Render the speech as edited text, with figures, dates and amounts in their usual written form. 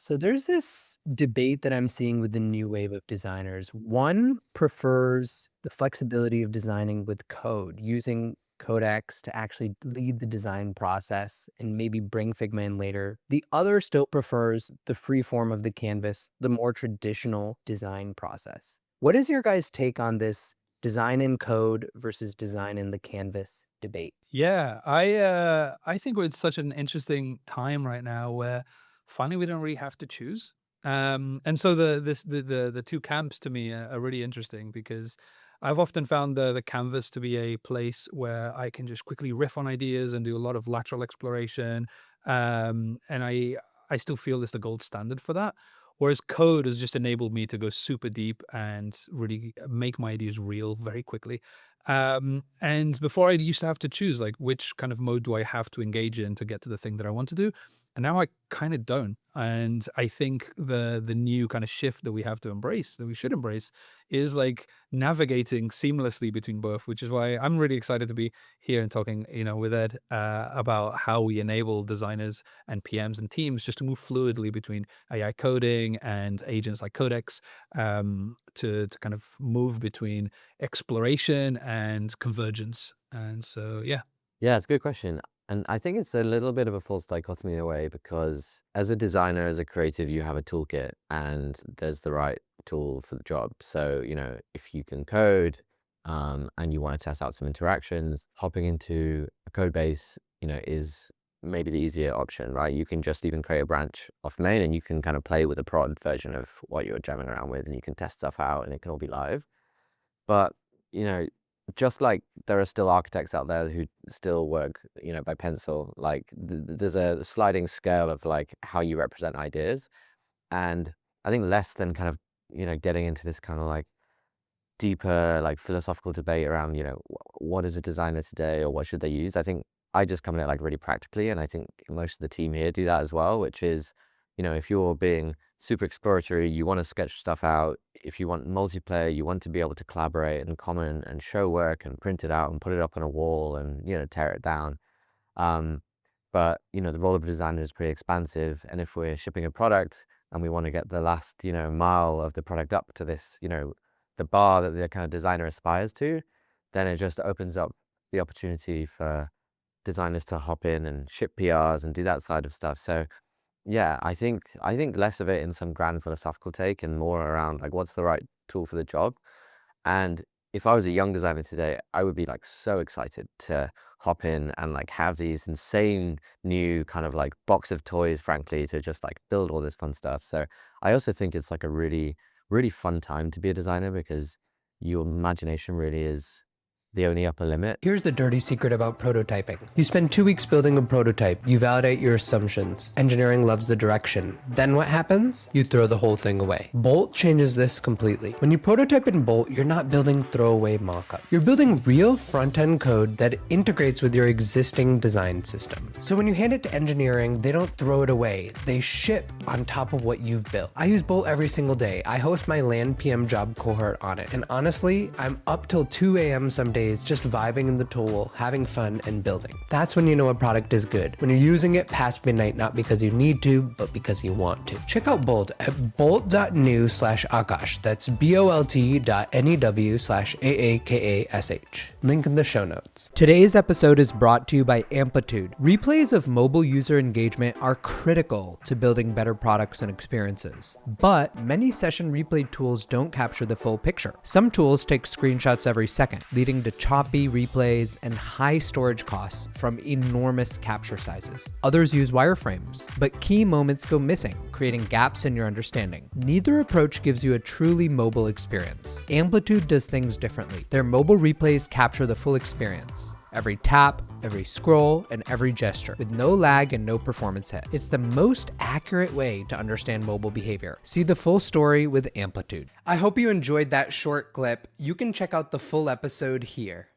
So there's this debate that I'm seeing with the new wave of designers. One prefers the flexibility of designing with code, using Codex to actually lead the design process and maybe bring Figma in later. The other still prefers the free form of the canvas, the more traditional design process. What is your guys' take on this design in code versus design in the canvas debate? Yeah, I think we're in such an interesting time right now where finally we don't really have to choose. And so the two camps to me are really interesting because I've often found the canvas to be a place where I can just quickly riff on ideas and do a lot of lateral exploration. And I still feel it's the gold standard for that. Whereas code has just enabled me to go super deep and really make my ideas real very quickly. And before I used to have to choose like which kind of mode do I have to engage in to get to the thing that I want to do. And now I kind of don't. And I think the new kind of shift that we have to embrace, that we should embrace, is like navigating seamlessly between both, which is why I'm really excited to be here and talking, with Ed about how we enable designers and PMs and teams just to move fluidly between AI coding and agents like Codex, to kind of move between exploration and convergence. And so, yeah. Yeah, it's a good question. And I think it's a little bit of a false dichotomy in a way because as a designer, as a creative, you have a toolkit and there's the right tool for the job. So, if you can code and you want to test out some interactions, hopping into a code base, is maybe the easier option, right? You can just even create a branch off main and you can kind of play with a prod version of what you're jamming around with and you can test stuff out and it can all be live. But, you know, just like there are still architects out there who still work, by pencil, like there's a sliding scale of like how you represent ideas. And I think less than kind of, getting into this kind of like deeper, like philosophical debate around, what is a designer today or what should they use? I think I just come at it like really practically. And I think most of the team here do that as well, which is, if you're being super exploratory, you want to sketch stuff out. If you want multiplayer, you want to be able to collaborate and comment and show work and print it out and put it up on a wall and, tear it down. Um, but, the role of a designer is pretty expansive. And if we're shipping a product and we want to get the last, mile of the product up to this, the bar that the kind of designer aspires to, then it just opens up the opportunity for designers to hop in and ship PRs and do that side of stuff. So yeah, I think less of it in some grand philosophical take and more around like what's the right tool for the job. And if I was a young designer today, I would be like so excited to hop in and like have these insane new kind of like box of toys, frankly, to just like build all this fun stuff. So I also think it's like a really, really fun time to be a designer because your imagination really is the only upper limit. Here's the dirty secret about prototyping. You spend 2 weeks building a prototype, you validate your assumptions. Engineering loves the direction. Then what happens? You throw the whole thing away. Bolt changes this completely. When you prototype in Bolt, you're not building throwaway mockup. You're building real front-end code that integrates with your existing design system. So when you hand it to engineering, they don't throw it away. They ship on top of what you've built. I use Bolt every single day. I host my land PM job cohort on it. And honestly, I'm up till 2 a.m. some days just vibing in the tool, having fun, and building. That's when you know a product is good. When you're using it past midnight, not because you need to, but because you want to. Check out Bolt at bolt.new/Akash. That's bolt.new/AAKASH. Link in the show notes. Today's episode is brought to you by Amplitude. Replays of mobile user engagement are critical to building better products and experiences. But many session replay tools don't capture the full picture. Some tools take screenshots every second, leading to choppy replays and high storage costs from enormous capture sizes. Others use wireframes, but key moments go missing, creating gaps in your understanding. Neither approach gives you a truly mobile experience. Amplitude does things differently. Their mobile replays capture the full experience. Every tap, every scroll, and every gesture, with no lag and no performance hit. It's the most accurate way to understand mobile behavior. See the full story with Amplitude. I hope you enjoyed that short clip. You can check out the full episode here.